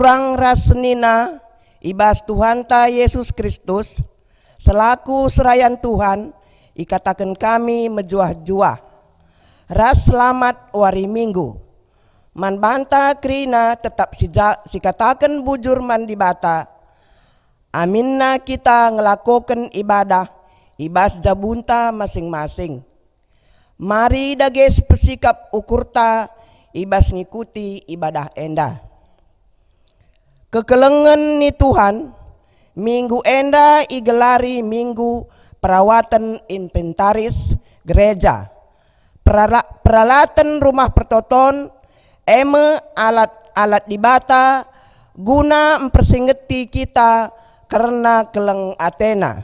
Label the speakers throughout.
Speaker 1: urang rasnina ibas Tuhan ta Yesus Kristus selaku serayan Tuhan ikatakan kami mejuah-juah ras selamat wari minggu man banta krina tetap sikatakan bujur man di bata aminna kita ngelakukan ibadah ibas jabunta masing-masing. Mari dages pesikap ukurta ibas ngikuti ibadah enda. Kekelengan ni Tuhan, minggu enda igelari minggu perawatan inventaris gereja. Peralatan rumah pertoton, alat-alat dibata, guna mempersingeti kita karena keleng Athena.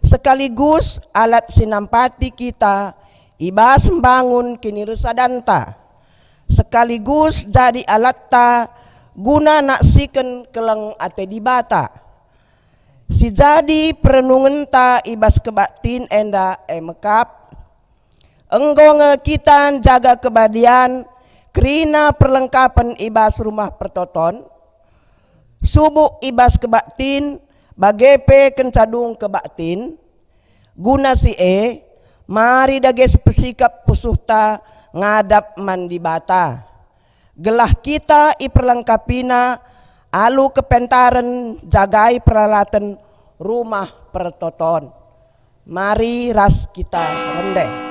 Speaker 1: Sekaligus alat sinampati kita ibas membangun kini resadanta sekaligus jadi alatta guna naksikan keleng ate dibata si jadi perenungan ta ibas kebatin enda mekap enggong kita jaga kebadian kerina perlengkapan ibas rumah pertoton subuh ibas kebatin bagepe kencadung kebatin guna si mari dages pesikap pusuhta ngadap mandi bata. Gelah kita iperlengkapina alu kepentaran jagai peralatan rumah pertoton. Mari ras kita rendeh.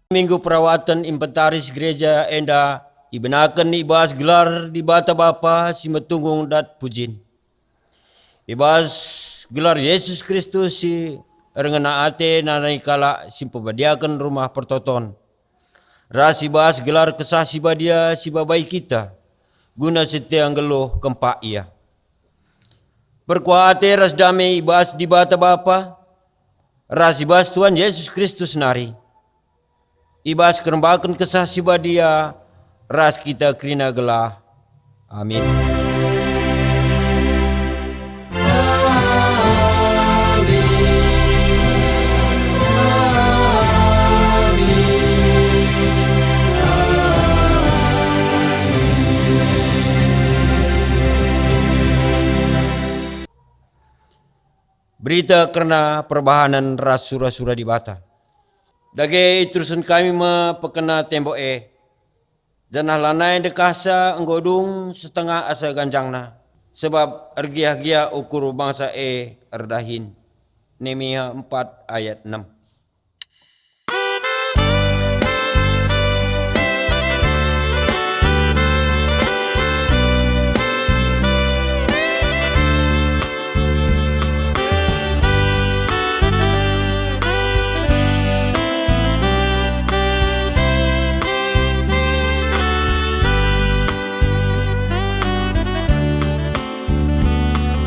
Speaker 2: Minggu perawatan inventaris gereja enda ibenakan ibas gelar di bata bapa si metunggung dat pujin. Ibas gelar Yesus Kristus si rengena ate nanai kala si pembadiakan rumah pertoton. Ras ibas gelar kesah si badia si babai kita guna setiang geluh kempak ia. Berkuat ras damai ibas di bata bapa ras ibas Tuhan Yesus Kristus nari. Ibas kerembakan kesah si badia ras kita kerina gelah. Amin. berita karena perbahanan ras sura-sura di bata. Dage terusan kami mepekena tembok janah lanai dekasa enggodung setengah asa ganjangna. Sebab ergiah-giah ukur bangsa erdahin. Nehemia 4 ayat 6.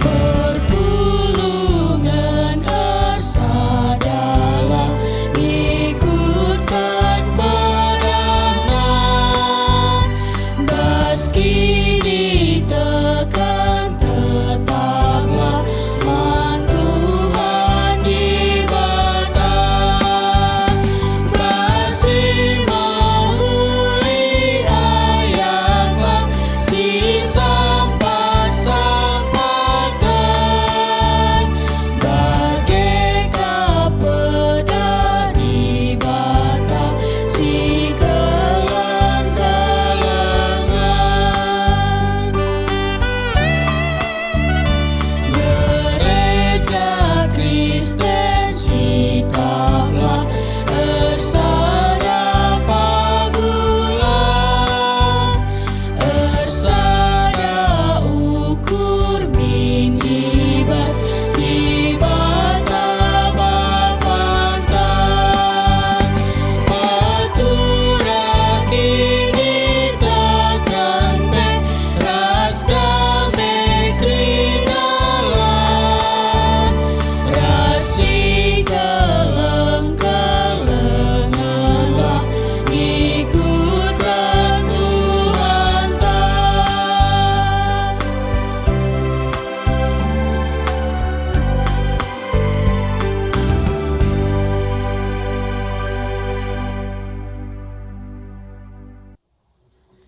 Speaker 3: Perpulungan adalah ikutkan pedana, meski ditekan tetaplah man Tuhan di bata. Bersimbah huli ayatlah si sampat-sampatan, bagaikan peda di bata si kelang-kelangan. Gereja Kristen sikaplah ersada pagulah, ersada ukur min ibas di bata bapantan. Patura kini tekan ras damai krinalan, rasi keleng-kelenganlah ikutlah Tuhan tan.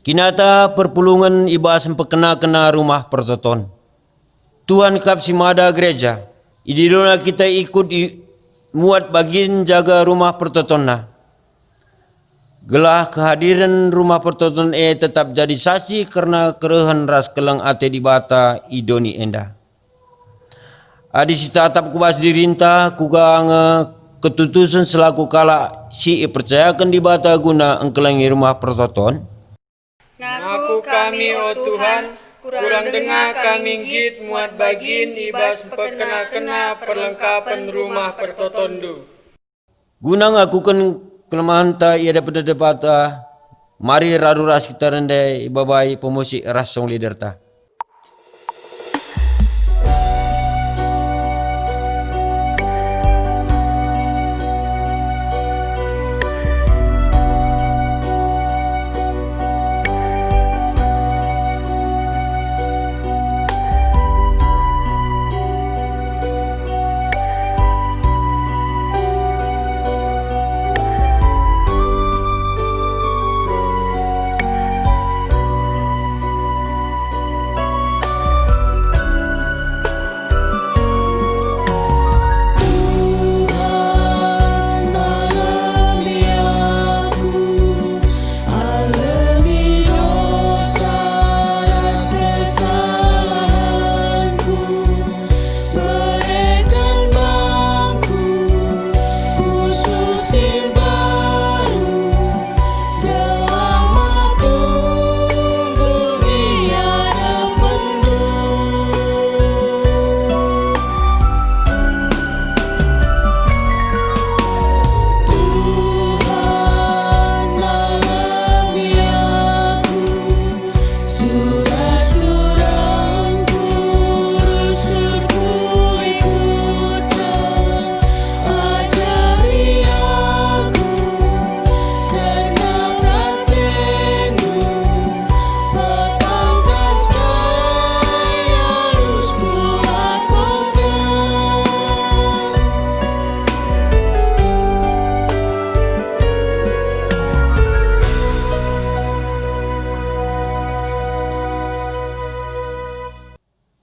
Speaker 2: Kinata perpulungan ibas pekena-kena rumah pertoton. Tuhan kap simada gereja. Idirola kita ikut muat bagin jaga rumah pertotonna. Gelah kehadiran rumah pertoton tetap jadi saksi karena kerehan ras kelang ate di bata idoni enda. Adi si tatap kubas dirinta kugang ketutusan selaku kala si percayakan di bata guna engkelangi rumah pertoton.
Speaker 4: Ngaku kami, o Tuhan, kurang dengar kami git muat bagin ibas pekena-kena perlengkapan rumah pertotondu.
Speaker 2: Guna ngakukan kelemahan ta ia dapat dapata, mari radu ras kita rendai babai pemusik ras song leader ta.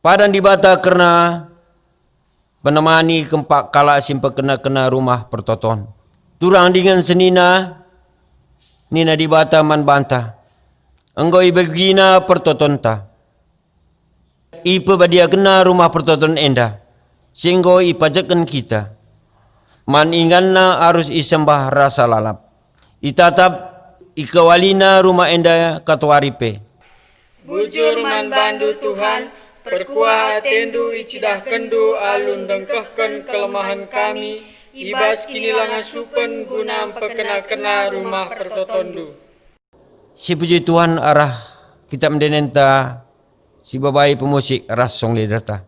Speaker 2: Padan di bata karena penemani kempak kala simpa kena rumah pertoton. Turang dengan senina, nina di bata man banta. Engkau ibagina pertotonta. Ipa badia kena rumah pertoton enda. Singgo ipajakan kita. Man inganna harus isembah rasa lalap. Itatap ikawalina rumah enda katuaripe.
Speaker 4: Bujur man bandu Tuhan, perkuah atendu icidah kendu alun dengkehken kelemahan kami, ibas kini langan supen guna pekena-kena rumah pertotondu.
Speaker 2: Si puji Tuhan arah kita mendenenta si babai pemusik arah song liderta.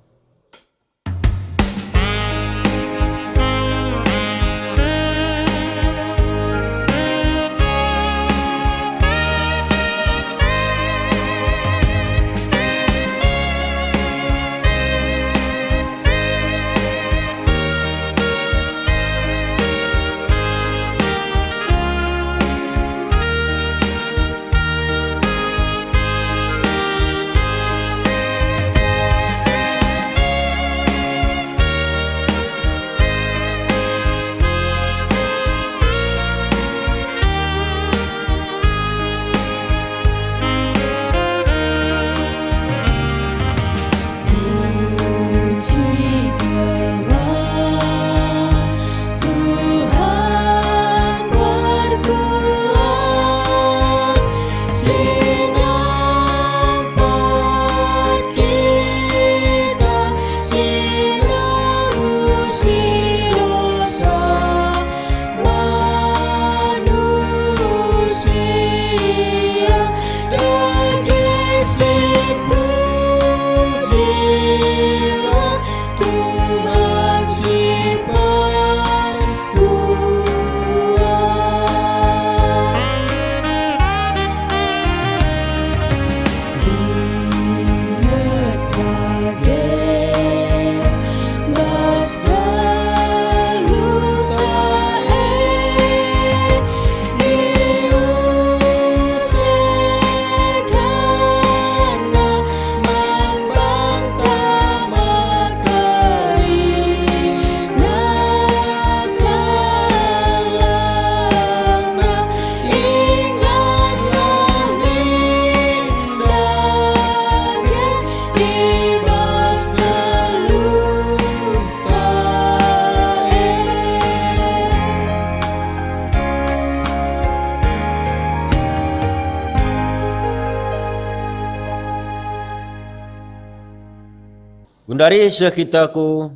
Speaker 2: Gundari sekitaku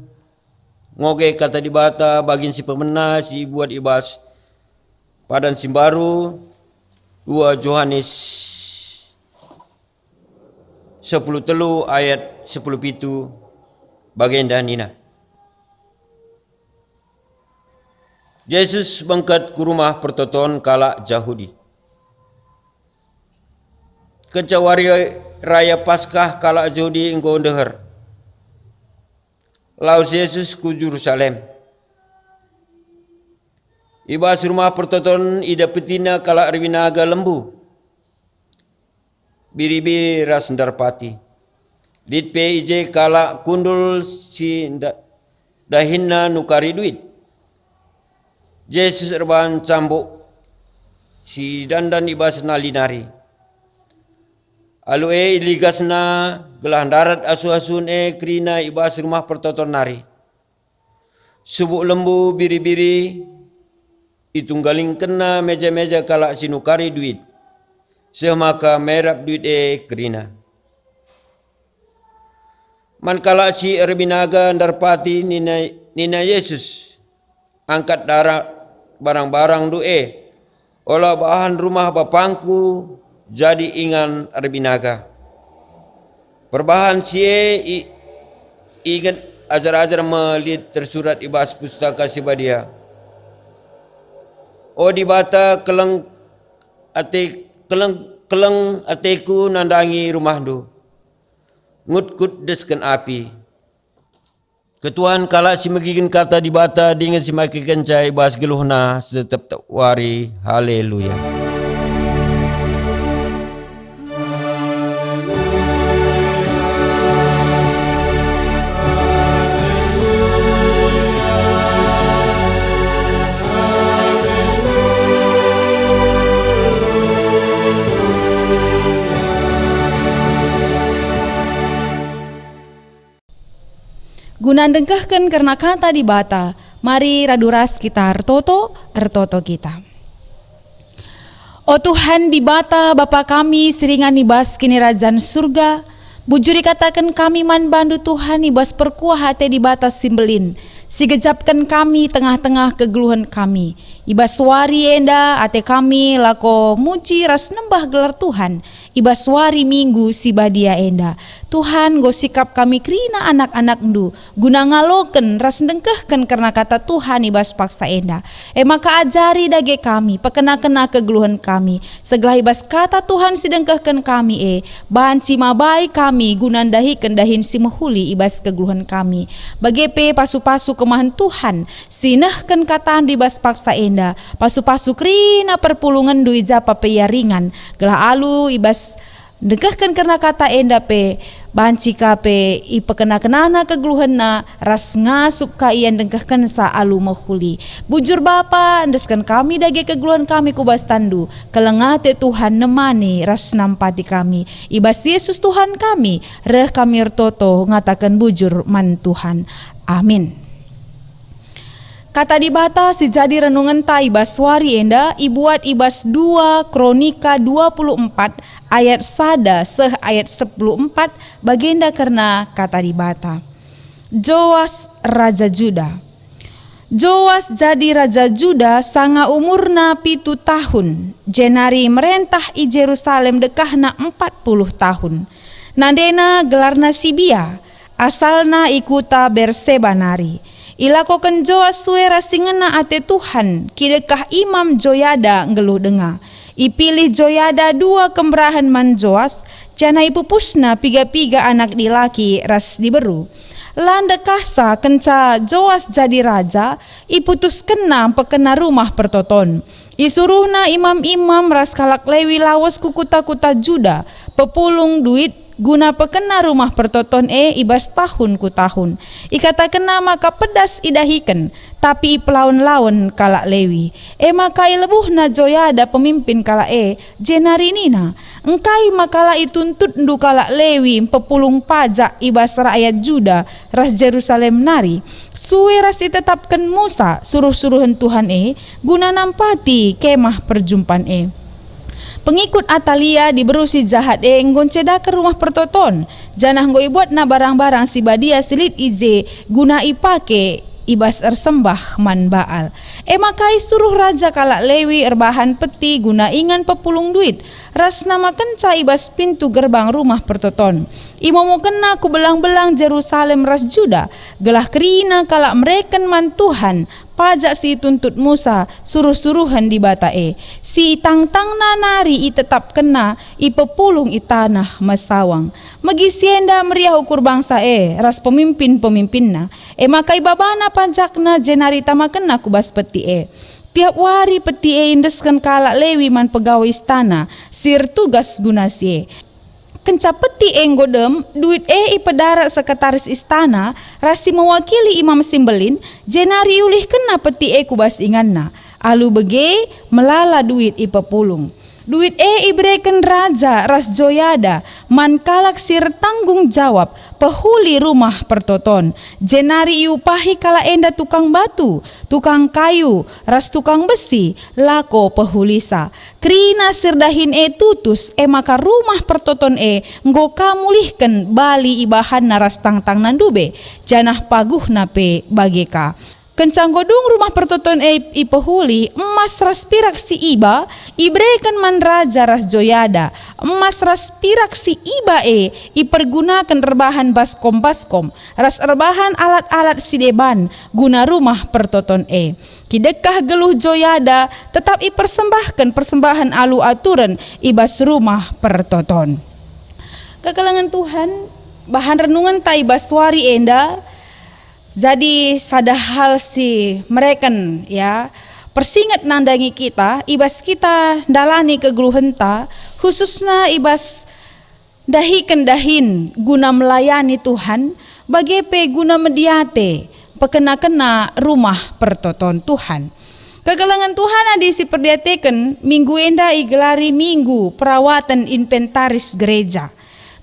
Speaker 2: ngoge kata di bata bagin si pemena si buat ibas padan simbaru 2 Yohanes 10 telu ayat 10 pitu bagian dan nina. Yesus bangkat ke rumah pertoton kala Yahudi. Kecawari raya Paskah kala Yahudi engkau deher. Laus Yesus ku Jerusalem. Ibas rumah pertoton ida petina kala rwinaga lembu. Biri-biri ras ndarpati. Ditpe ije kala kundul si dahinna nukari duit. Yesus erban cambuk si dandan ibas nalinari. Alu iligasna gelah darat asu-asun krina ibas rumah pertoton nari. Subuk lembu biri-biri itunggaling kena meja-meja kala sinukari duit. Semaka merap duit krina. Man kala si erbinaga ndarpati nina Yesus angkat darat barang-barang olah bahan rumah bapangku jadi ingan arbinaga. Perbahan sie ingat ajar-ajar melit tersurat ibas pustaka sibadia. O di bata keleng ateku nandangi rumahdu. Ngutkut desken api. Ketuhan kala si megigin kata di bata dengan si maki kencai ibas geluhna tetap wari. Haleluya.
Speaker 5: Guna dengkehken karena kata di bata, mari raduras kita ertoto kita. O Tuhan di bata Bapa kami seringan ibas kini Rajan surga, bujuri katakan kami man bandu Tuhan ibas perkuah hati di batas simbelin, sigejapkan kami tengah-tengah kegeluhan kami, ibas wari enda ate kami lako muci ras nembah gelar Tuhan, ibas wari minggu si badia enda. Tuhan go sikap kami krina anak-anak ndu, guna ngaloken ras dengkehken karena kata Tuhan ibas paksa enda. Maka ajari dage kami, pekena-kena kegeluhan kami, segala ibas kata Tuhan sidengkehken kami bahan cima baik kami gunandahi kendahin si mahuli ibas kegeluhan kami. Bagepe pasu-pasu kemahan Tuhan, sinahken kataan ibas paksa enda, pasu-pasu krina perpulungan dui japa peyaringan, gelah alu ibas dengkahkan karena kata enda pe banci kape ipekena-kenana kegeluhanna ras ngasup ka ian dengkahkan sa alu mahuli. Bujur Bapa endeskan kami dage kegeluhan kami kubas tandu, kelengate Tuhan nemani ras nampati kami, ibas Yesus Tuhan kami reh kami ertoto ngatakan bujur man Tuhan. Amin. Kata di bata si jadi renungan ta ibas wari enda ibuat ibas 2 Kronika 24 ayat sada seh ayat 14 bagenda karena kata di bata. Joas Raja Juda. Joas jadi Raja Juda sanga umurna 7 tahun, jenari merentah i Jerusalem dekahna 40 tahun. Nandena gelarna Sibia, asalna ikuta Berseba nari. Ilakoken Joas suera singena ate Tuhan, kidekah Imam Joyada ngeluh denga. Ipilih Joyada 2 kemerahan man Joas, jana ipupusna 3 anak dilaki ras diberu. Landa kasa kenca Joas jadi raja, iputus kena pekena rumah pertoton. Isuruhna imam-imam ras kalak Lewi lawas kukuta-kuta Juda, pepulung duit guna pekena rumah pertoton ibas tahun ku tahun. Ikata kena maka pedas idahiken, tapi pelaun-laun kalak Lewi. Maka ilebuhna Joyada pemimpin kalak jenari nina. Engkai makala ituntut ndu kalak Lewi pepulung pajak ibas rakyat Juda ras Jerusalem nari. Suwe ras ditetapkan Musa suruh-suruhan Tuhan guna nampati kemah perjumpaan Pengikut Atalia diberusi jahat nggonceda ke rumah pertoton. Janah ngoi buat na barang-barang si badia silit ize guna ipake ibas ersembah man Baal. Makai suruh raja kalak Lewi erbahan peti guna ingan pepulung duit. Ras nama kenca ibas pintu gerbang rumah pertoton. Imamu kena ku belang-belang Jerusalem ras Juda. Gelah kerina kalak mereken man Tuhan. Pajak si tuntut Musa suruh-suruhan di batae. Si tang-tang nanari i tetap kena i pepulung i tanah masawang. Megi sienda meriah ukur bangsa ras pemimpin-pemimpinna. Makai babana pajakna jenari tama kena kubas peti Tiap wari peti indeskan kalak Lewi man pegawai istana sir tugas guna si kenca peti nggodem duit ipedara sekretaris istana rasi mewakili imam simbelin jenari ulih kena peti kubas inganna alu bege melala duit ipepulung. Duit ibreken raja ras Joyada man kalak sir tanggung jawab pehuli rumah pertoton. Jenari iupahi kala enda tukang batu, tukang kayu, ras tukang besi, lako pehulisa. Krina sir dahin tutus maka rumah pertoton nggo kamulihken bali ibahan naras tang-tang nandube. Janah paguh nape bageka. Kencang godung rumah pertoton ipehuli emas ras pirak si iba ibrekan man raja ras Joyada emas ras pirak si iba ipergunakan rebahan baskom ras rebahan alat-alat si deban guna rumah pertoton kidekah geluh Joyada tetap ipersembahkan persembahan alu aturan ibas rumah pertoton. Kekalangan Tuhan bahan renungan taibas wari enda. Jadi sada hal si mereken persingat nandangi kita ibas kita dalani kegeluhenta khususnya ibas dahiken dahin guna melayani Tuhan bagepe guna mediate pekena-kena rumah pertoton Tuhan. Kegelangan Tuhan adi si perdiateken minggu enda igelari minggu perawatan inventaris gereja.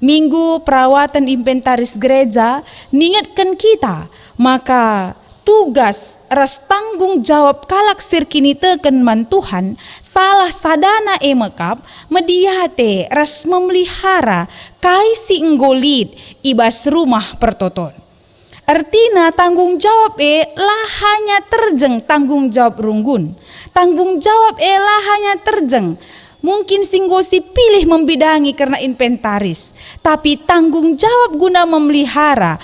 Speaker 5: Minggu perawatan inventaris gereja ningatkan kita, maka tugas ras tanggung jawab kalak sirkini teken man Tuhan salah sadana mekap mediate ras memelihara kaisi enggolit ibas rumah pertoton. Artinya tanggung jawab lah hanya terjeng tanggung jawab runggun. Tanggung jawab lah hanya terjeng. Mungkin singgosi pilih membidangi karena inventaris. Tapi tanggung jawab guna memelihara,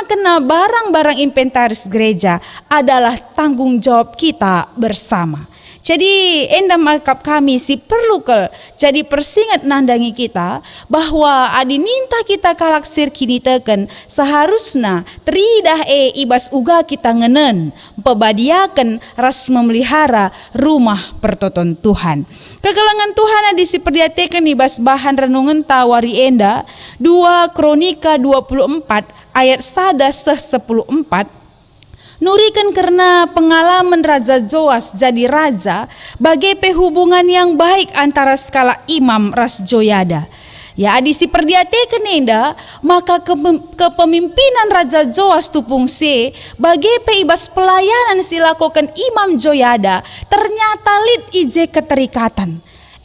Speaker 5: kena barang-barang inventaris gereja adalah tanggung jawab kita bersama. Jadi endam alkap kami si perlu jadi persingat nandangi kita bahwa adininta kita kalak sirkini teken seharusnya teridah ibas uga kita ngenen pebadiakan ras memelihara rumah pertoton Tuhan. Kegelangan Tuhan adi si perdiatekan ibas bahan renungan tawari enda 2 Kronika 24 ayat 1:14. Nurikan karena pengalaman Raja Joas jadi raja bagai hubungan yang baik antara skala imam ras Joyada. Ya adisi perdiatekan enda maka kepemimpinan Raja Joas tupung se bagai ibas pelayanan silakokan Imam Joyada ternyata lid ije keterikatan.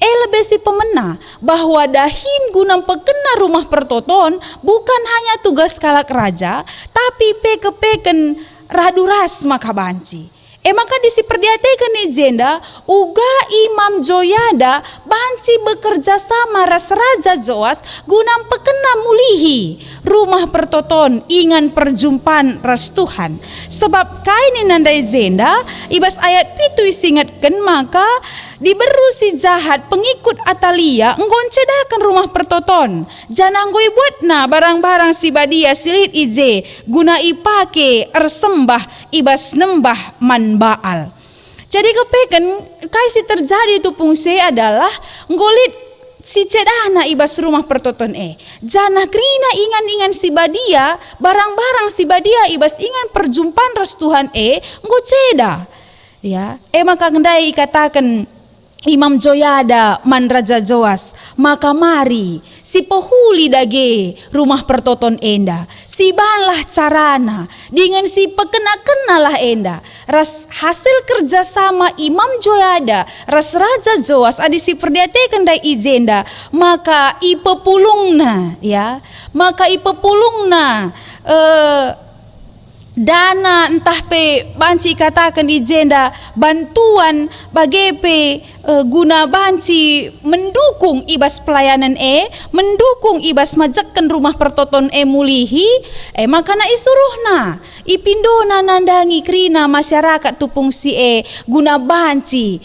Speaker 5: Lebih si pemena bahwa dahin gunam pekena rumah pertoton bukan hanya tugas kalak raja tapi peken raduras maka banci. Maka disi perdiatekan ni jenda uga Imam Joyada banci bekerja sama ras Raja Joas gunam pekena mulihi rumah pertoton ingan perjumpaan ras Tuhan. Sebab kaini nandai jenda ibas ayat pitu isingatkan maka diberu si jahat pengikut Atalia enggon cedakan rumah pertoton janang gue buatna barang-barang si badia silit ije guna ipake ersembah ibas nembah man Baal. Jadi kepeken kaisi terjadi itu fungsi adalah ngolit si cedana ibas rumah pertoton jana krina ingan-ingan si badia barang-barang si badia ibas ingan perjumpaan ras Tuhan nggo ceda ya maka ngendai katakan Imam Joyada man Raja Joas maka mari si pohuli dage rumah pertoton enda si banlah carana dengan si pekena-kenalah enda ras hasil kerjasama Imam Joyada ras Raja Joas adi si perdiatekan dai ijenda maka ipepulungna ya maka ipepulungna dana entah pe banci katakan ijenda bantuan bagepe guna banci mendukung ibas pelayanan mendukung ibas majakkan rumah pertoton mulihi maka na isuruhna ipindona nandangi krina masyarakat tupung si guna banci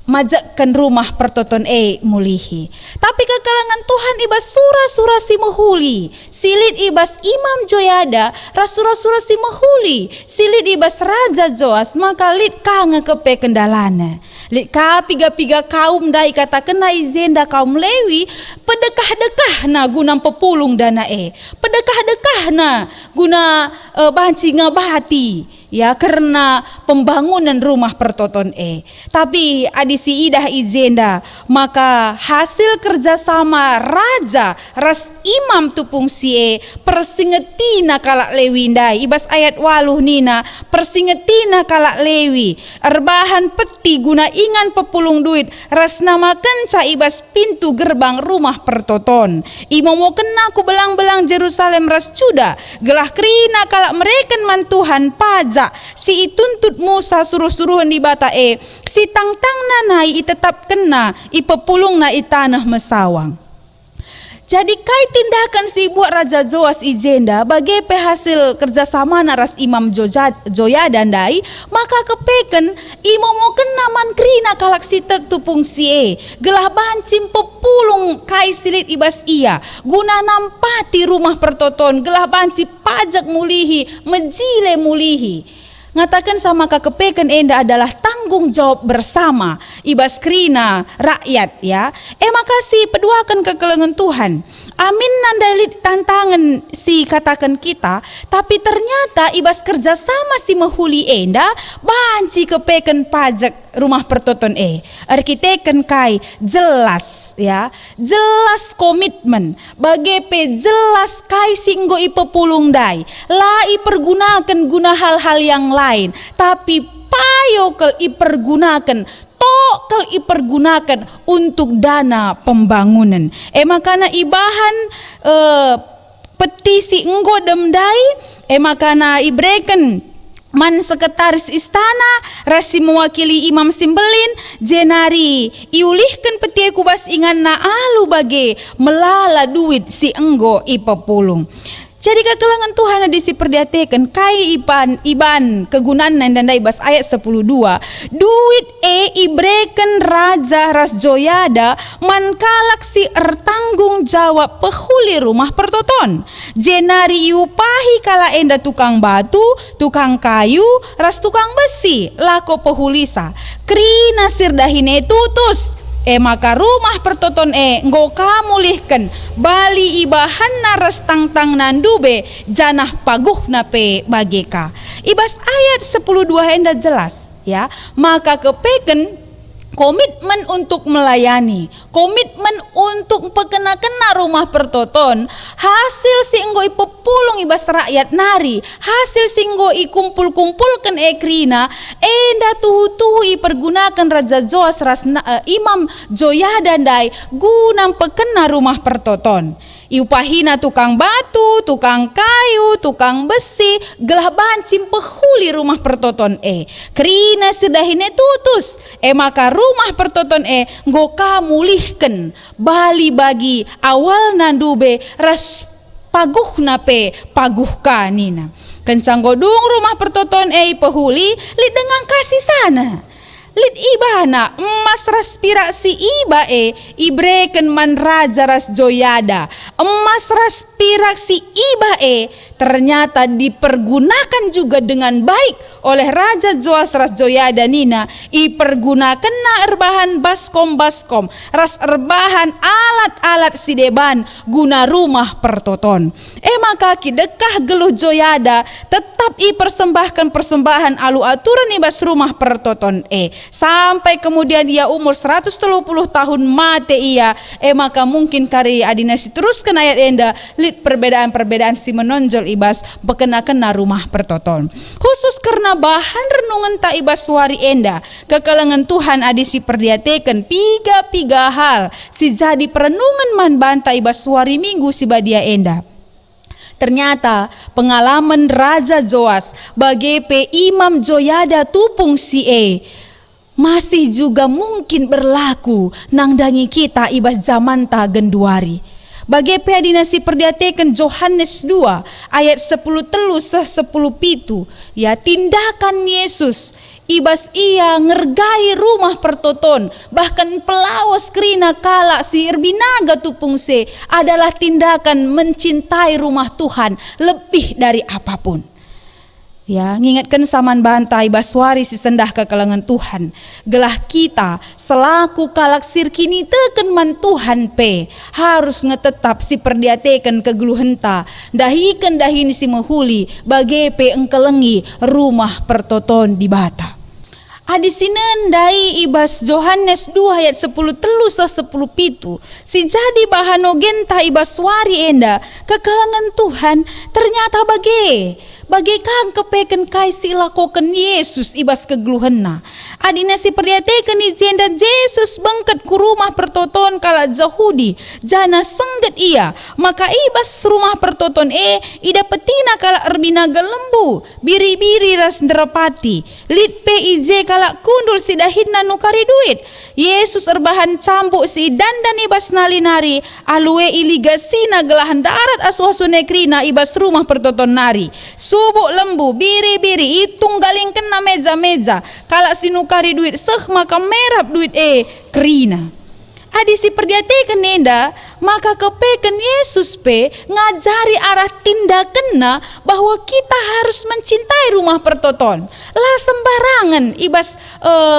Speaker 5: majakkan rumah pertoton mulihi. Tapi kekalangan Tuhan ibas surah-surah si mahuli silit ibas Imam Joyada ras surah-surah si mahuli silit ibas Raja Joas maka lit kanga kepe kendalana lit ka piga-piga kaum dai kata kena izenda kaum Lewi pedekah-dekah na guna pepulung dana pedekah-dekah na guna banci ngabati ya karena pembangunan rumah pertoton tapi adisi idah izenda maka hasil kerjasama raja ras imam tupung sie persingetina kalak Lewi ndai ibas ayat 8 nina persingetina kalak Lewi erbahan peti guna ingan pepulung duit ras nama kenca ibas pintu gerbang rumah pertoton imomo kena ku belang-belang Jerusalem ras Juda gelah krina kalak mereken man Tuhan pajak si ituntut Musa suruh-suruhan di bata si tang-tang nanai tetap kena ipepulung na itanah mesawang. Jadi kai tindakan si buat Raja Joas ijenda bagai hasil kerjasama naras Imam Joyada dai maka kepeken imomo kena man krina kalak sitek tupung sie gelah bancim pepulung kai silit ibas ia guna nampati rumah pertoton gelah banci pajak mulihi mejile mulihi. Ngatakan sama kakepeken enda adalah tanggung jawab bersama ibas krina rakyat ya. Makasih peduakan kekelengan Tuhan. Amin nandalit tantangan si katakan kita, tapi ternyata ibas kerjasama si mahuli enda banci kepeken pajak rumah pertoton arkiteken kai jelas ya, jelas komitmen bagi pe jelas kai singgo ipepulung dai la ipergunakan guna hal-hal yang lain, tapi payo kel ipergunakan kel ipergunakan untuk dana pembangunan. Makana ibahan petisi enggo demdai, makana ibreken man sekretaris istana rasi mewakili Imam Simbelin jenari iulihkan peti kubas ingan na alu bage melala duit si enggo ipepulung. Jadi kekelangan Tuhan ada si perdiatekan kai iban kegunaan dan daibas ayat 10:2 duit ibreken raja ras joyada mankalak si ertanggung jawab pehuli rumah pertoton jenari iupahi kala enda tukang batu tukang kayu ras tukang besi lako pehulisa krina sirdahine tutus maka rumah pertoton nggo kamulihkan bali ibahan naras tang nandube janah paguh nape bageka. Ibas ayat 10:2 hendak jelas ya, maka kepeken komitmen untuk melayani, komitmen untuk pekena-kena rumah pertoton, hasil singgo ipepulung ibas rakyat nari, hasil singgo ikumpul-kumpulkan ekrina, enda tuhu-tuhu ipergunakan Raja Joas Imam Joyadandai guna pekena rumah pertoton. Iupahina tukang batu, tukang kayu, tukang besi, gelah bancim pehuli rumah pertoton krina sedahine tutus maka rumah pertoton nggo kamulihken bali bagi awal nandube ras paguh nape paguh kanina kencang godung rumah pertoton pehuli li dengan kasih sana lid ibana emas raspirasi iba ibreken man raja ras joyada emas raspirasi iba ternyata dipergunakan juga dengan baik oleh Raja Joas ras joyada nina ipergunakan na erbahan baskom ras erbahan alat-alat sideban guna rumah pertoton maka kidekah geluh joyada tetap ipersembahkan persembahan alu aturan ibas rumah pertoton sampai kemudian ia umur 130 tahun mate ia maka mungkin kari adinasi teruskan ayat enda lid perbedaan-perbedaan si menonjol ibas bekena-kena rumah pertoton khusus karena bahan renungan tak ibas suari enda kekalangan Tuhan adisi perdiatekan piga hal si jadi perenungan man banta ibas suari minggu si badia enda. Ternyata pengalaman Raja Joas bagi Imam Joyada tupung si masih juga mungkin berlaku nang dangi kita ibas zaman ta genduari. Bagi dinasi perdiatekan Yohanes 2 ayat 10:10 ya tindakan Yesus ibas ia ngergai rumah pertoton bahkan pelawas krina kala si erbinaga tupung se adalah tindakan mencintai rumah Tuhan lebih dari apapun. Ya, ngingatkan saman bantai baswari si sendah kekalangan Tuhan. Gelah kita selaku kalak sirkini teken man Tuhan harus ngetetap si perdiatekan kegeluhenta dahikan dahini si mehuli bagi engkelengi rumah pertoton di bata. Adisinen dai ibas Yohanes 2 ayat 10:10 si jadi bahanogenta ibas wari enda kekalangan Tuhan ternyata bagi kang kepeken kaisi lakokan Yesus ibas kegeluhenna adina si perdiatekan ijenda Yesus bengket ku rumah pertoton kala Yahudi jana sengget ia maka ibas rumah pertoton ida petina kala erbinaga lembu biri-biri ras nderapati lit ij kala kundul si dahinna nukari duit Yesus erbahan cambuk si dandan ibas nali-nari alue iligasina gelahan darat asu-asu nekrina ibas rumah pertoton nari subuk lembu biri-biri itung galing kena meja-meja kala si nukari duit seh maka merap duit krina adisi perdiatekan nenda maka kepeken Yesus ngajari arah tindakenna bahwa kita harus mencintai rumah pertoton lah sembarangan ibas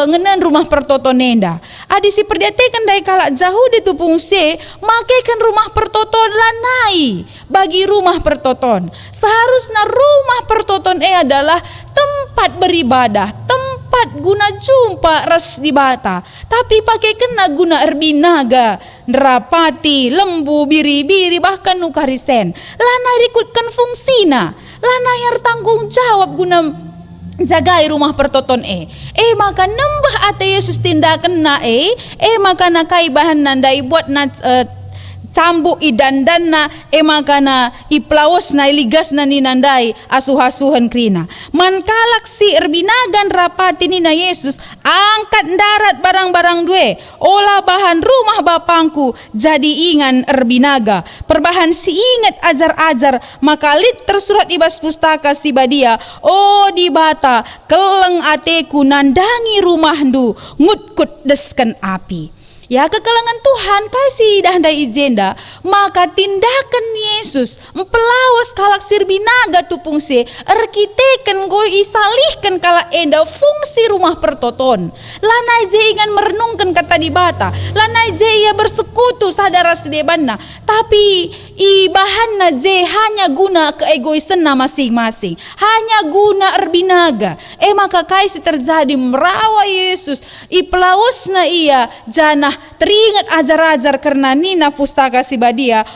Speaker 5: ngenen rumah pertoton nenda adisi perdiatekan dari kalak jauh ditupung se makaikan rumah pertoton lanai bagi rumah pertoton seharusnya rumah pertoton adalah tempat beribadah tempat dapat guna jumpa ras di bata, tapi pakai kena guna erbinaga, nerapati, lembu, biri-biri, bahkan nukarisen. Lana rikutkan fungsina, lana yang tanggung jawab guna jagai rumah pertoton maka nembah ate Yesus tindakan na maka nakai bahan nandai buat na cambu idandana maka na iplawas na iligas na ninandai asuh-asuhan krina mankalak si erbinagan rapati ni na Yesus angkat darat barang-barang due olah bahan rumah bapangku jadi ingan erbinaga perbahan si ingat ajar-ajar maka lit tersurat di bas pustaka si badia di bata keleng ateku nandangi rumahdu ngutkut deskan api. Ya kekelangan Tuhan kasih dah ndai ijenda maka tindakan Yesus mempelawas kalak sirbinaga tupungse erkiteken goi isalihkan kala enda fungsi rumah pertoton lanai je ingan merenungkan kata di bata lanai je ia bersekutu sadara sedebanna tapi ibahanna je hanya guna keegoisenna masing-masing hanya guna erbinaga maka kasih terjadi merawa Yesus ipelawasna ia janah teringat ajar-ajar karena nina pustaka si badia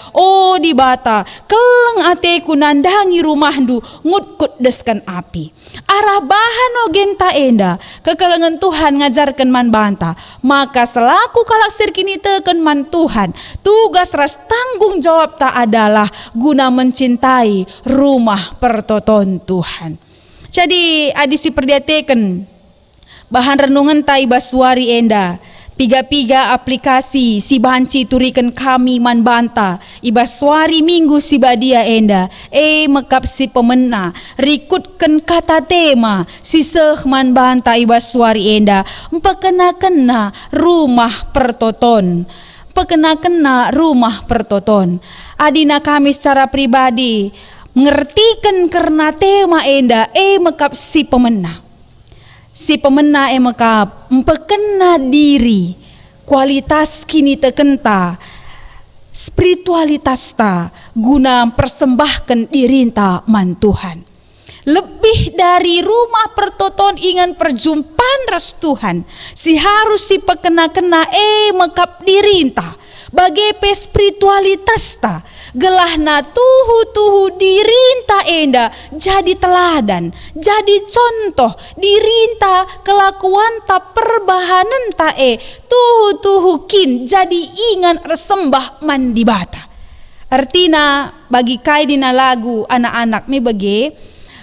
Speaker 5: di bata keleng ateku nandangi rumahdu ngutkut deskan api arah bahan genta enda kekelengan Tuhan ngajarkan man banta maka selaku kalak sirkini teken man Tuhan tugas ras tanggung jawab tak adalah guna mencintai rumah pertoton Tuhan. Jadi adisi perdiateken bahan renungan tai baswari enda piga-piga aplikasi si banci turikan kami man banta ibaswari minggu si badia enda mekap si pemena rikutkan kata tema si seh man banta ibaswari enda empakena-kena rumah pertoton pekena-kena rumah pertoton adina kami secara pribadi mengertikan karena tema enda mekap si pemena si pemena mekap empekena diri kualitas kini tekenta spiritualitas ta guna persembahkan dirinta man Tuhan lebih dari rumah pertoton ingan perjumpaan ras Tuhan si harus si pekena-kena mekap dirinta bagi spiritualitas ta gelahna tuhu dirinta enda jadi teladan jadi contoh dirinta kelakuan ta perbahanan ta tuhu kin jadi ingan resembah mandi bata artina bagi kai dina lagu anak-anak mi bagi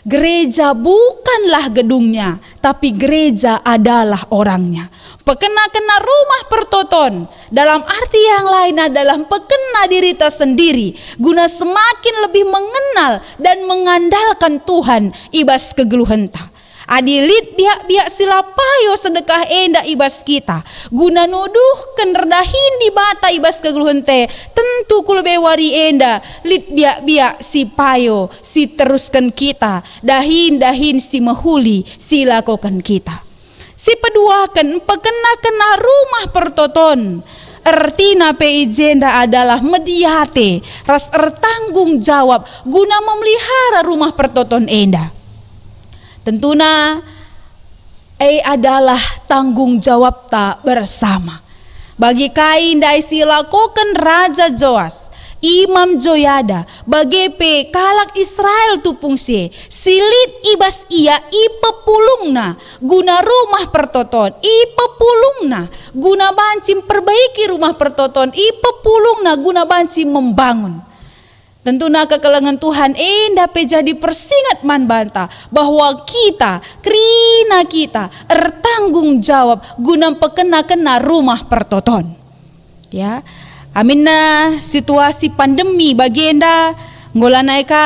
Speaker 5: gereja bukanlah gedungnya, tapi gereja adalah orangnya. Pekena-kena rumah pertoton, dalam arti yang lain adalah pekena diri ta sendiri, guna semakin lebih mengenal dan mengandalkan Tuhan ibas kegeluhan ta. Adilit biak-biak silapayo sedekah enda ibas kita guna nuduh kenredahin di bata ibas kegeluhan te tentu kulbewari enda lit biak-biak si payo si teruskan kita dahin si mehuli si lakukan kita si peduakan pekena-kena rumah pertoton ertina peijenda adalah mediate ras ertanggung jawab guna memelihara rumah pertoton enda. Tentunya adalah tanggung jawab tak bersama. Bagi kain dai silakokan Raja Joas, Imam Joyada, bagi kalak Israel tupungse, silit ibas ia ipepulungna, guna rumah pertoton, ipepulungna, guna bancim perbaiki rumah pertoton, ipepulungna, guna bancim membangun. Tentunya kekelengan Tuhan dapat jadi persingat man banta bahwa kita, krina kita, ertanggung jawab guna pekena-kena rumah pertoton. Ya, aminna situasi pandemi bagi enda ngolanai ka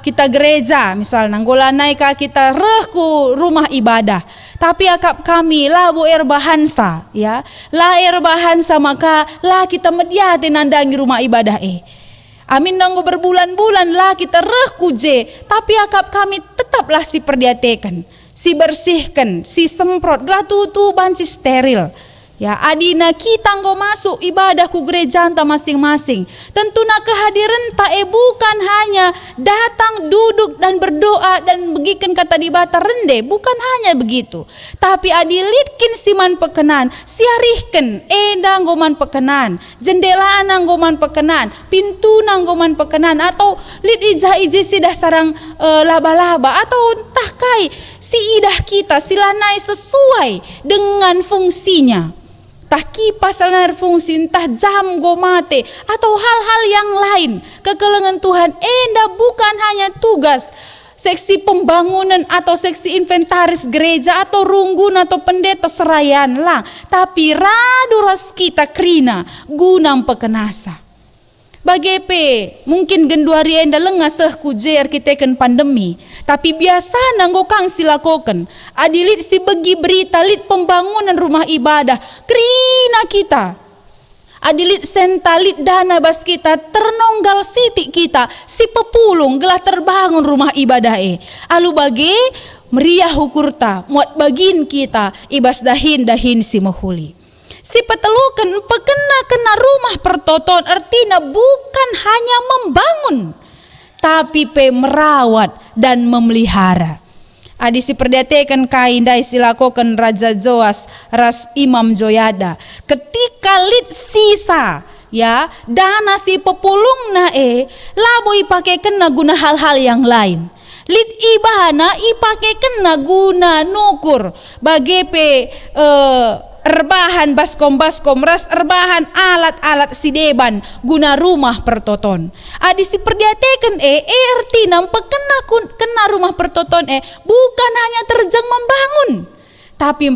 Speaker 5: kita gereja misalnya ngolanai ka kita rehku rumah ibadah tapi akap kami labu bahansa ya la bahansa maka la kita mediate nandangi rumah ibadah amin nanggo berbulan-bulan lah kita kuje tapi akap kami tetaplah si perdiatekan si bersihkan si semprot gelatutu banci steril Ya, adina kita nggo masuk ibadah ku gereja anta masing-masing. Tentunya kehadiran ta bukan hanya datang duduk dan berdoa dan begikan kata di bata rende, bukan hanya begitu. Tapi adilitkin siman pekenan, siarihken enda nggoman pekenan, jendela nggoman pekenan, pintu nggoman pekenan, atau lit ija-iji sidah sarang laba-laba, atau entah kai si idah kita silanai sesuai dengan fungsinya. Tah kipas salah fungsi, entah jam go mate atau hal-hal yang lain. Kekelengan Tuhan enda bukan hanya tugas seksi pembangunan atau seksi inventaris gereja atau runggun atau pendeta serayan lah, tapi raduras kita krina gunam pekenasa. Bagepe mungkin genduari enda lengah seh kujer kiteken pandemi, tapi biasa nanggo kang silakoken adilit si begi berita lit pembangunan rumah ibadah krina kita, adilit sentalit dana bas kita ternonggal siti kita si pepulung gelah terbangun rumah ibadah alu bage meriah hukurta muat bagin kita ibas dahin si mahuli. Si petelukan pekena rumah pertoton artinya bukan hanya membangun, tapi merawat dan memelihara. Adi si perdetekan kain dai silakokan Raja Joas ras Imam Joyada. Ketika lit sisa ya dana si pepulung laboi pakai kena guna hal-hal yang lain. Lit ibahana ipake kena guna nukur bagepe erbahan baskom ras erbahan alat-alat sideban guna rumah pertoton. Adi si perdiatekan artina kena rumah pertoton bukan hanya terjang membangun, tapi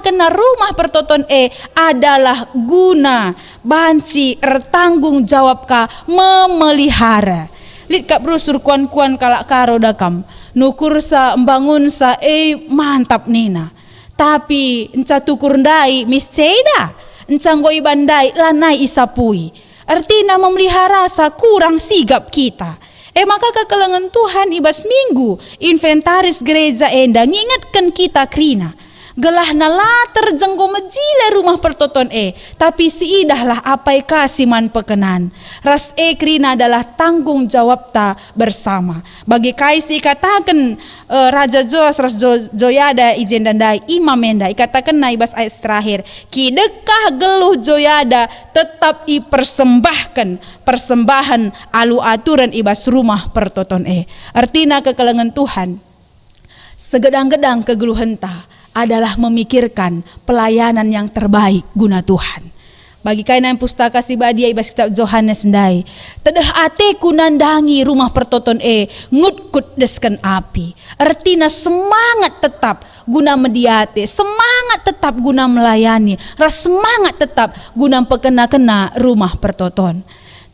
Speaker 5: kena rumah pertoton adalah guna banci ertanggung jawab ka memelihara. Lit kap brusur kuan kalak karo dakam nukur sa membangun sa mantap nina. Tapi enca tukur ndai misceda, enca ngoi bandai lanai isapui. Artinya memelihara sa kurang sigap kita. Maka kekelengan Tuhan ibas minggu inventaris gereja enda ngingatkan kita krina. Gelah nala terjenggo mejile rumah pertoton tapi si idahlah apai kasiman pekenan. Ras krina adalah tanggung jawab ta bersama. Bagi kaisi katakan Raja Joas ras Joyada ijen dandai imam enda ikatakan naibas ayat terakhir. Kidekah geluh Joyada tetap ipersembahkan persembahan alu aturan ibas rumah pertoton Artinya kekelengan Tuhan segedang-gedang kegeluhan ta adalah memikirkan pelayanan yang terbaik guna Tuhan. Bagi kainan pustaka sibadia ibas kitab Yohanes ndai, tedah ate kunandangi rumah pertoton ngutkut desken api. Artinya semangat tetap guna mediate, semangat tetap guna melayani, ras semangat tetap guna pekena-kena rumah pertoton.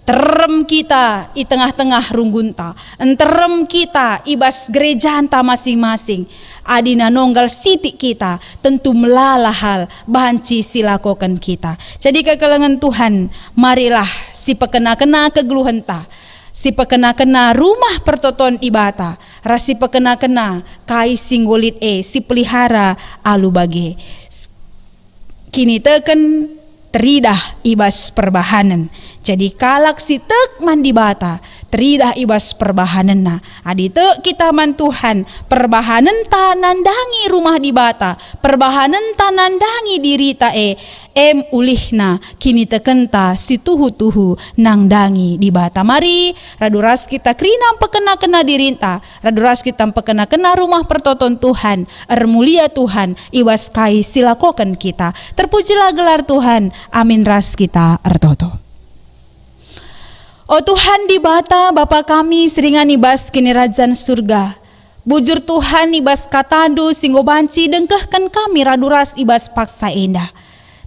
Speaker 5: Terem kita i tengah-tengah runggunta, enterem kita ibas gereja anta masing-masing. Adina nonggal sitik kita tentu melalah hal banci silakokan kita. Jadi kekelengan Tuhan, marilah si pekena-kena kegeluhenta, si pekena-kena rumah pertoton ibata, rasi pekena-kena kai singgolit si pelihara alu bage. Kini teken teridah ibas perbahanan. Jadi kalak si tek mandi bata teridah ibas perbahanan na. Adi tek kita man Tuhan perbahanan ta nandangi rumah di bata, perbahanan ta nandangi diri ta ulihna kini tekenta si tuhu-tuhu nangdangi di bata. Mari raduras kita krinam pekena-kena dirinta, raduras kita pekena-kena rumah pertoton Tuhan, ermulia Tuhan ibas kai silakokan kita. Terpujilah gelar Tuhan, amin ras kita ertoto. Oh Tuhan di bata Bapa kami seringan ibas kini rajan surga. Bujur Tuhan ibas katandu singgo banci dengkehkan kami raduras ibas paksa endah.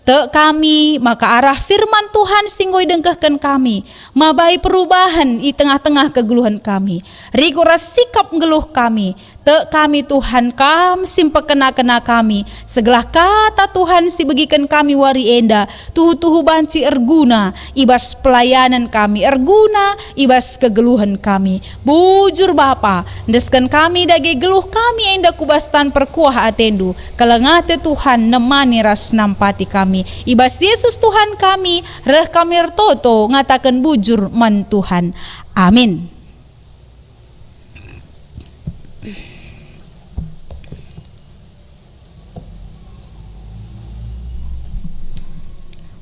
Speaker 5: Te kami maka arah firman Tuhan singgoi dengkehkan kami, mabai perubahan di tengah-tengah kegeluhan kami. Rikuras sikap ngeluh kami, Te kami Tuhan kam simpekena-kena kami. Segala kata Tuhan si bagikan kami wari enda. Tuhu-tuhu banci erguna. Ibas pelayanan kami erguna. Ibas kegeluhan kami. Bujur Bapa. Ndeskan kami dagi geluh kami enda kubastan perkuah atendu. Kalengate Tuhan nemani ras nampati kami. Ibas Yesus Tuhan kami. Reh kami ertoto ngatakan bujur man Tuhan. Amin.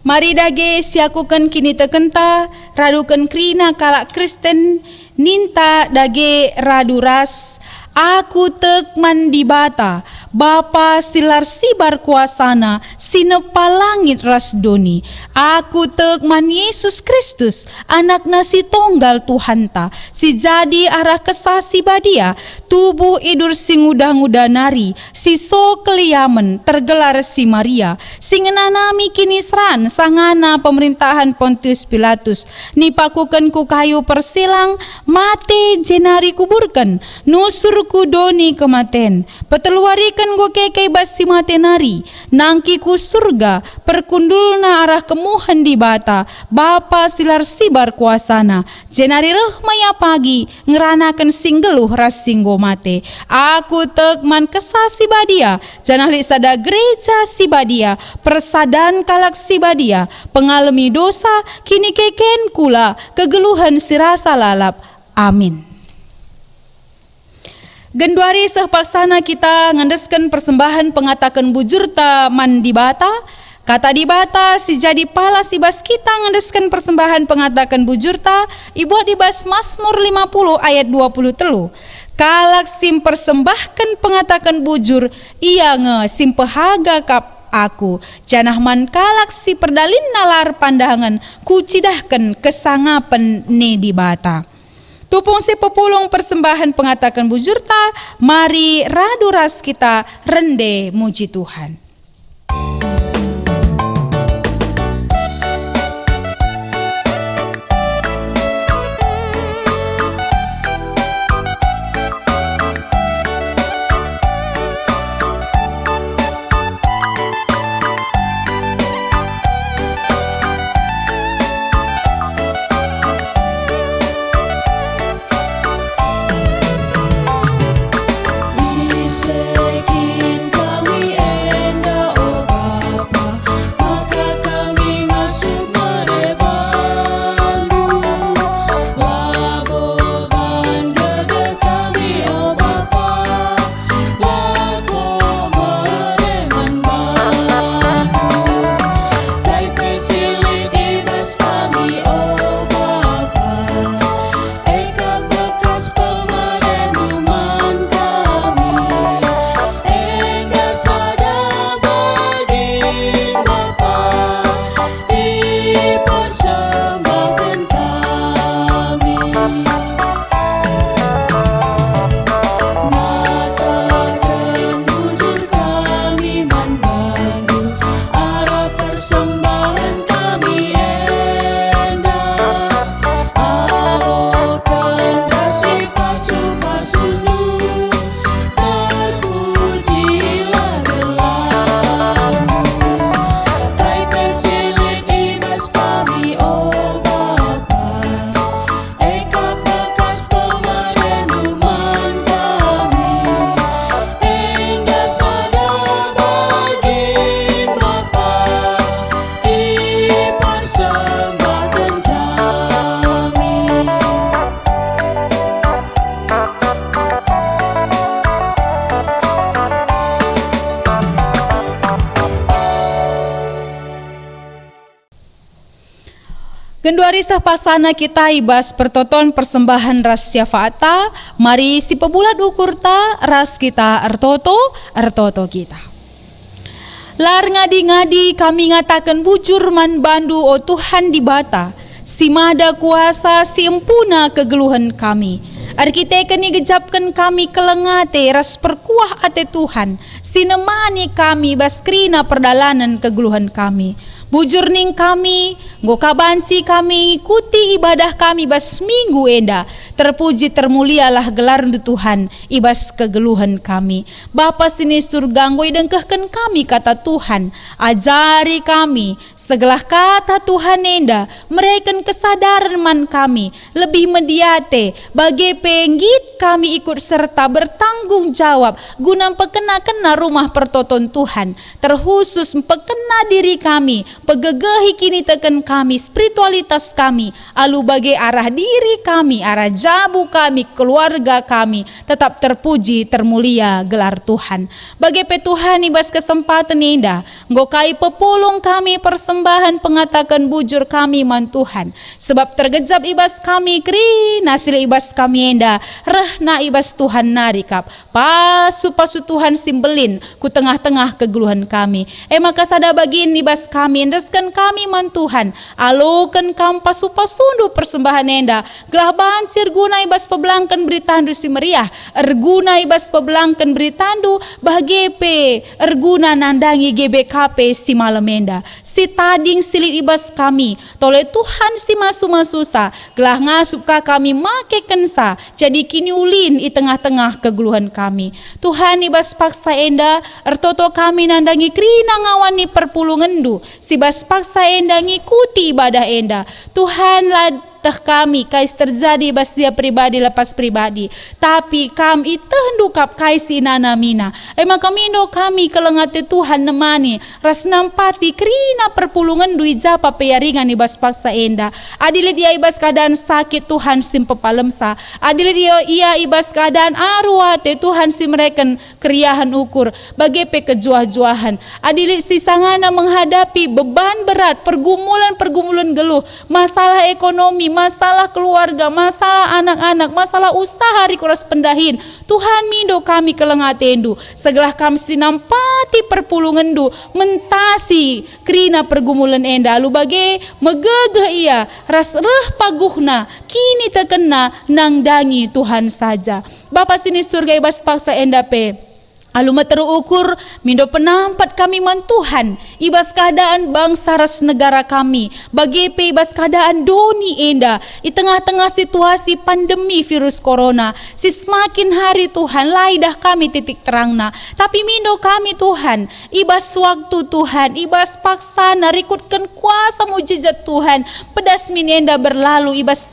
Speaker 5: Mari dage siakukan kini tekenta radukan krina kalak Kristen ninta dage raduras aku tek mandi bata Bapa silar sibar kuasana sinepa langit rasdoni aku tek man Yesus Kristus anak nasi tonggal Tuhan ta si jadi arah kesasi badia tubuh idur singuda-nguda nari si so keliamen tergelar si Maria singenanami kini seran sangana pemerintahan Pontius Pilatus nipakukan ku kayu persilang mate jenari kuburkan nusur kudoni kematen peteluarikan go kekei basi mate nari nangki ku surga perkundulna arah kemuhan di bata Bapa silar sibar kuasana jenari reh maya pagi ngeranakan singgeluh ras singgo mate aku tek man kesasi badia janahli sada gereja si badia persadan kalak si badia pengalami dosa kini keken kula kegeluhan sirasa lalap amin. Genduari sehpaksana kita ngandeskan persembahan pengatakan bujurta man dibata. Kata dibata si jadi pala si bas kita ngandeskan persembahan pengatakan bujurta. Ibu dibas Mazmur 50 ayat 23. Kalak sim persembahkan pengatakan bujur ia sim pehaga kap aku janah man kalak si perdalin nalar pandangan kucidahkan kesangapen ne dibata. Tupung si pepulung persembahan pengatakan bujurta, mari radu ras kita rende muji Tuhan. Genduari sahpasana kita ibas pertoton persembahan ras syafaata, mari si pebulat ukurta ras kita ertoto kita. Lar ngadi-ngadi kami ngatakan bujur man bandu o Tuhan di bata, si mada kuasa si empuna kegeluhan kami. Arkiteken ni gejapkan kami kelengate ras perkuah ate Tuhan. Sinemani kami baskrina perdalanan kegeluhan kami. Bujur ning kami, nggo kabanci kami ikuti ibadah kami bas minggu enda. Terpuji termulialah gelar Tuhan ibas kegeluhan kami. Bapa sini surga nggo idengkehken kami kata Tuhan. Ajari kami segala kata Tuhan enda, mereken kesadaran man kami, lebih mediate, bagi penggit kami ikut serta bertanggung jawab, guna pekena-kena rumah pertoton Tuhan, terkhusus pekena diri kami, pegegehi kini teken kami, spiritualitas kami, alu bagi arah diri kami, arah jabu kami, keluarga kami, tetap terpuji, termulia gelar Tuhan. Bagi Tuhan ibas kesempatan indah, nggokai pepulung kami persembahan pengatakan bujur kami man Tuhan. Sebab tergejap ibas kami kri nasil ibas kami enda rehna ibas Tuhan narikap. Pasu Tuhan simbelin ku tengah-tengah kegeluhan kami. Maka sada bagin ibas kami endeskan kami man Tuhan. Alokan kam pasu-pasundu persembahan enda. Gelah bancir guna ibas pebelangkan beritandu si meriah. Erguna ibas pebelangkan beritandu bagepe erguna nandangi GBKP si malam enda. Si tading silit ibas kami tole Tuhan si masu-masusa gelah ngasuka kami make kensa jadi kini ulin i tengah-tengah kegeluhan kami. Tuhan ibas paksa enda ertoto kami nandangi krina ngawani perpulungendu si bas paksa enda ngikuti ibadah enda. Tuhan teh kami kais terjadi bas dia pribadi lepas pribadi, tapi kami hendukap kais inana mina. Maka mindo kami kelengate Tuhan nemani ras nampati krina perpulungan dui japa peyaringan ibas paksa enda. Adile dia ibas keadaan sakit Tuhan sim pepalemsa. Adile dia ia ibas keadaan arwate Tuhan sim mereken keriahan ukur bagi kejuah-juahan. Adile si sangana menghadapi beban berat, pergumulan geluh, masalah ekonomi, masalah keluarga, masalah anak-anak, masalah usaha rikuras pendahin. Tuhan mindo kami kelengatendu, segala kami sinampati perpulungendu, mentasi krina pergumulan enda, lu bage megegeh ia, ras reh paguhna, kini terkena nangdangi Tuhan saja. Bapa sini surga ibas paksa enda pe. Aluma terukur mindo penampat kami man Tuhan ibas keadaan bangsa ras negara kami bagi ibas keadaan doni enda di tengah-tengah situasi pandemi virus corona si semakin hari Tuhan laidah kami titik terangna tapi mindo kami Tuhan ibas waktu Tuhan ibas paksa narikutkan kuasa mujizat Tuhan pedas min enda berlalu ibas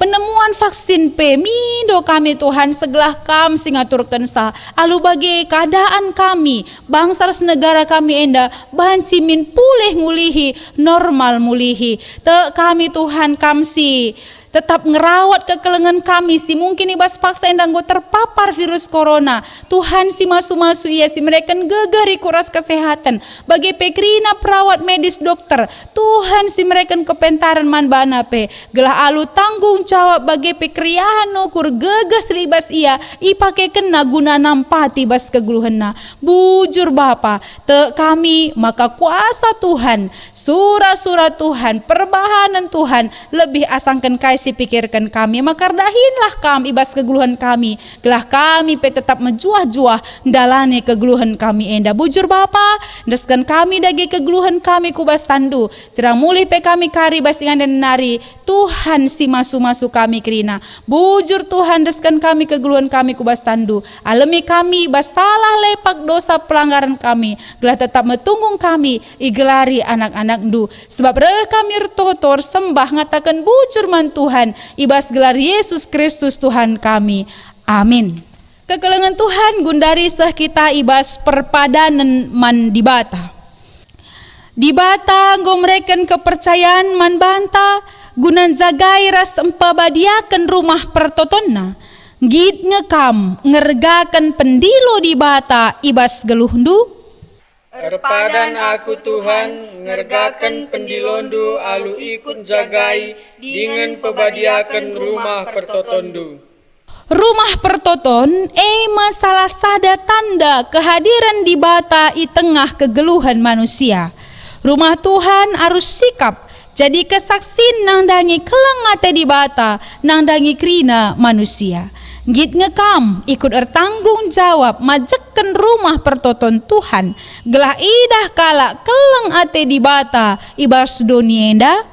Speaker 5: penemuan vaksin mindo kami Tuhan segelah kam singaturkan sa alu bagi keadaan kami bangsa negara kami enda banci min pulih ngulihi normal mulihi te kami Tuhan kamsi tetap ngerawat kekelengan kami si mungkin ibas paksa endang go terpapar virus corona. Tuhan si masu-masu ia si mereka gegeri kuras kesehatan bagi pekrina perawat medis dokter. Tuhan si mereka kepentaran man bana pe gelah alu tanggung jawab bagi pekriahan ukur gegas libas ia ipake kena guna nampati bas kegeluhanna. Bujur Bapa te kami maka kuasa Tuhan surah-surah Tuhan perbahanan Tuhan lebih asangkan kais si pikirkan kami maka dahinlah kami ibas kegeluhan kami gelah kami pe tetap menjuah-juah dalane kegeluhan kami enda. Bujur Bapa deskan kami dagi kegeluhan kami kubas tandu sirang mulih pe kami kari basingan dan nari Tuhan si masu-masu kami krina. Bujur Tuhan deskan kami kegeluhan kami kubas tandu alami kami basalah lepak dosa pelanggaran kami gelah tetap metunggung kami igelari anak-anak du sebab reh kami retotor sembah ngatakan bujur man Tuhan ibas gelar Yesus Kristus Tuhan kami. Amin. Kekelengan Tuhan gundari seh kita ibas perpadanan man dibata. Dibata ngomreken kepercayaan man banta gunan jagai ras empabadiakan rumah pertotonna. Git ngekam ngergakan pendilo dibata ibas geluhndu.
Speaker 4: Erpadan aku Tuhan ngergakan pendilondu alu ikut jagai dengan pebadiakan rumah pertotondu.
Speaker 5: Rumah pertoton masalah sada tanda kehadiran di bata i tengah kegeluhan manusia. Rumah Tuhan harus sikap jadi kesaksin nangdangi kelengate di bata nangdangi krina manusia. Git ngekam ikut ertanggung jawab majekken rumah pertoton Tuhan. Gelah idah kala keleng ate di bata ibas donienda.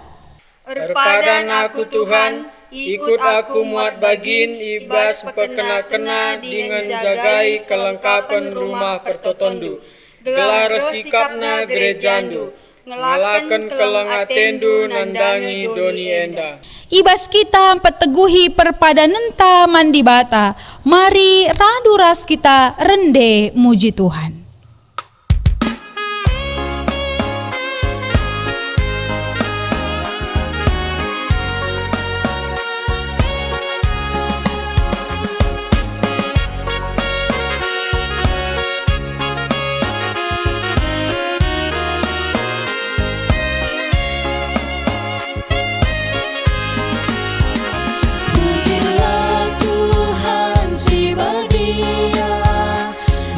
Speaker 4: Erpadan aku Tuhan, ikut aku muat bagin ibas pekena-kena dengan jagai kelengkapan rumah pertotondu. Gelar sikapna gerejandu, ngelaken keleng atendu nandangi doni enda.
Speaker 5: Ibas kita peteguhi perpadanenta mandi bata. Mari radu ras kita rende muji Tuhan.
Speaker 3: Pujilah Tuhan si badia,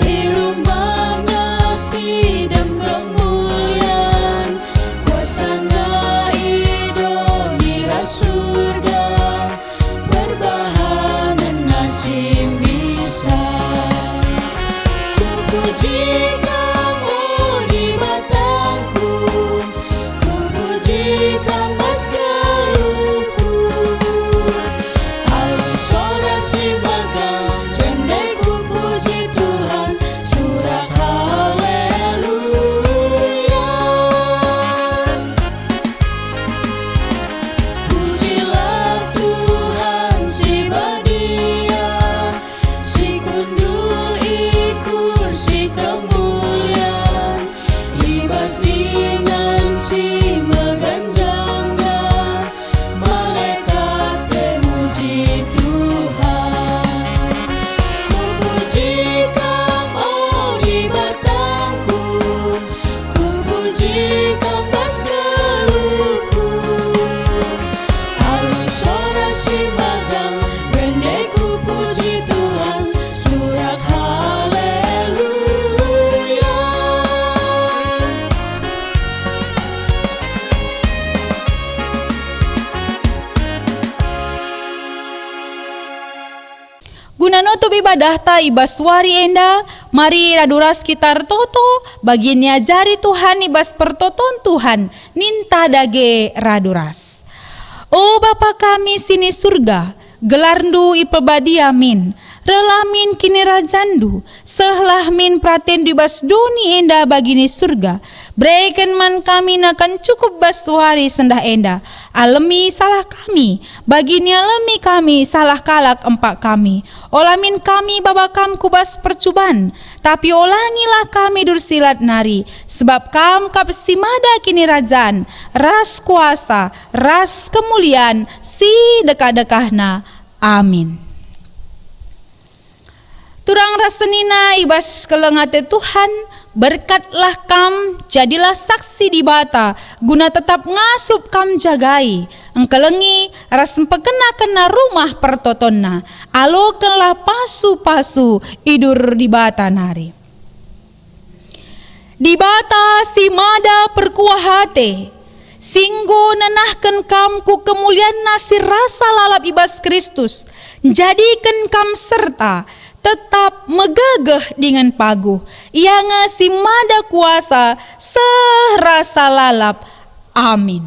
Speaker 3: di rumahnya sidang kemuliaan, kuasanya idoni surga, berbahanan nasib bisa. Ku puji kamu di batangku, ku puji tambah seluruhku. Alus orasi bagang, rendeku puji Tuhan, surat haleluya. Pujilah Tuhan si badia, si kundu ikut si kemuliaan, ibas dengan si meganjangga, malaikat memuji Tuhan. Ku puji kamu di batangku, ku puji kamu seluruhku. Alus orasi bagang, rendeku puji Tuhan, surat haleluya.
Speaker 5: Guna nutup ibadah ta ibas wari enda, mari raduras kitar toto baginya jari Tuhan ibas pertoton Tuhan ninta dage raduras. O Bapa kami sini surga, gelarndu ipebadi amin. Relamin kini rajandu, sehlah min praten di bas doni enda bagini surga. Breken man kami nakan cukup bas wari sendah enda. Alemi salah kami, bagini alemi kami salah kalak empak kami. Olamin kami babakam kubas percuban, tapi olangilah kami dursilat nari. Sebab kam kapsimada kini rajan, ras kuasa, ras kemuliaan, si dekah-dekahna. Amin. Turang rasenina ibas kelengate Tuhan, berkatlah kam jadilah saksi di bata, guna tetap ngasup kam jagai. Engkelengi ras pekena-kena rumah pertotonna, alokenlah pasu-pasu idur di bata nari. Di bata si mada perkuahate, singgo nenahken kam ku kemuliaan nasi rasa lalap ibas Kristus, jadikan kam serta tetap megegeh dengan paguh, ia ngasi mada kuasa serasa lalap. Amin.